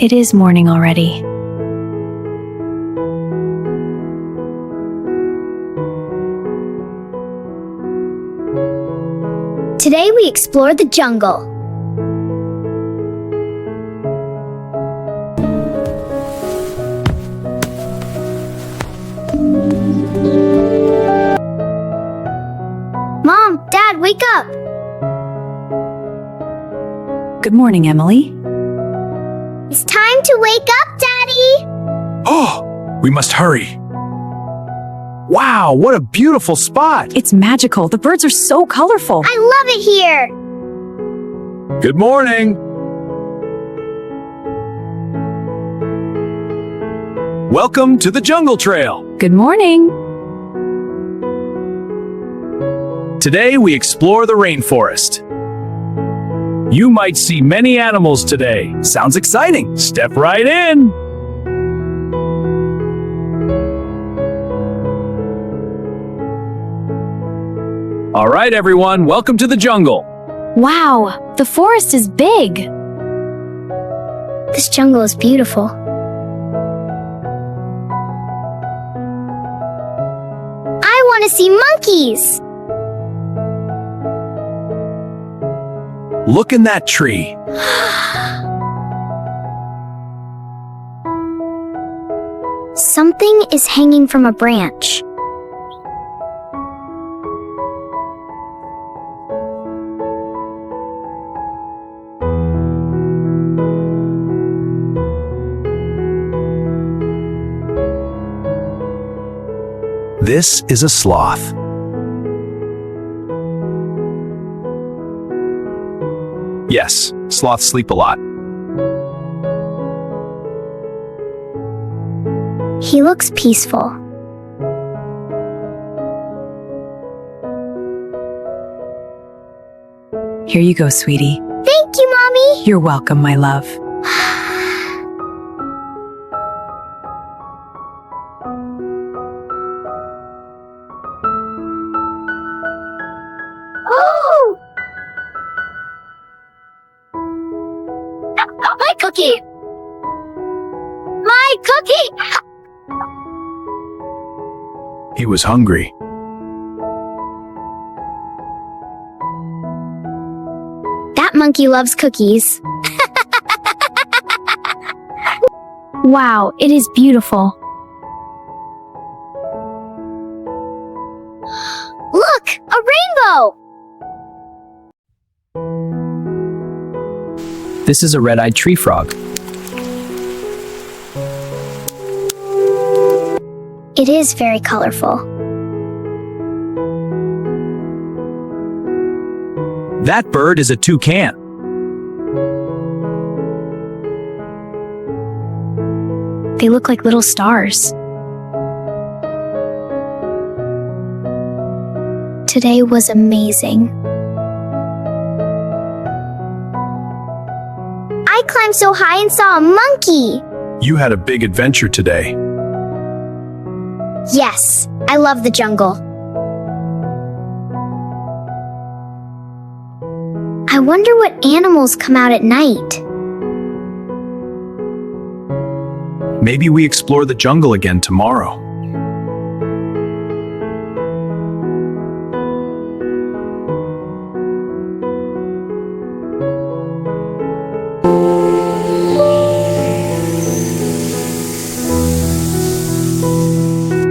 it is morning already. Today we explore the jungle. Mom, Dad, wake up! Good morning, Emily. It's time to wake up, Daddy! Oh, we must hurry. Wow, what a beautiful spot. It's magical. The birds are so colorful. I love it here! Good morning. Welcome to the Jungle Trail. Good morning. Today we explore the rainforest. You might see many animals today. Sounds exciting. Step right in. All right, everyone, welcome to the jungle. Wow, the forest is big. This jungle is beautiful. I want to see monkeys! Look in that tree. Something is hanging from a branch. This is a sloth. Yes, sloths sleep a lot. He looks peaceful. Here you go, sweetie. Thank you, Mommy! You're welcome, my love. Oh! My cookie! My cookie! He was hungry. That monkey loves cookies. Wow, it is beautiful. Look, a rainbow! This is a red-eyed tree frog. It is very colorful. That bird is a toucan. They look like little stars. Today was amazing. I climbed so high and saw a monkey. You had a big adventure today. Yes, I love the jungle. I wonder what animals come out at night. Maybe we explore the jungle again tomorrow.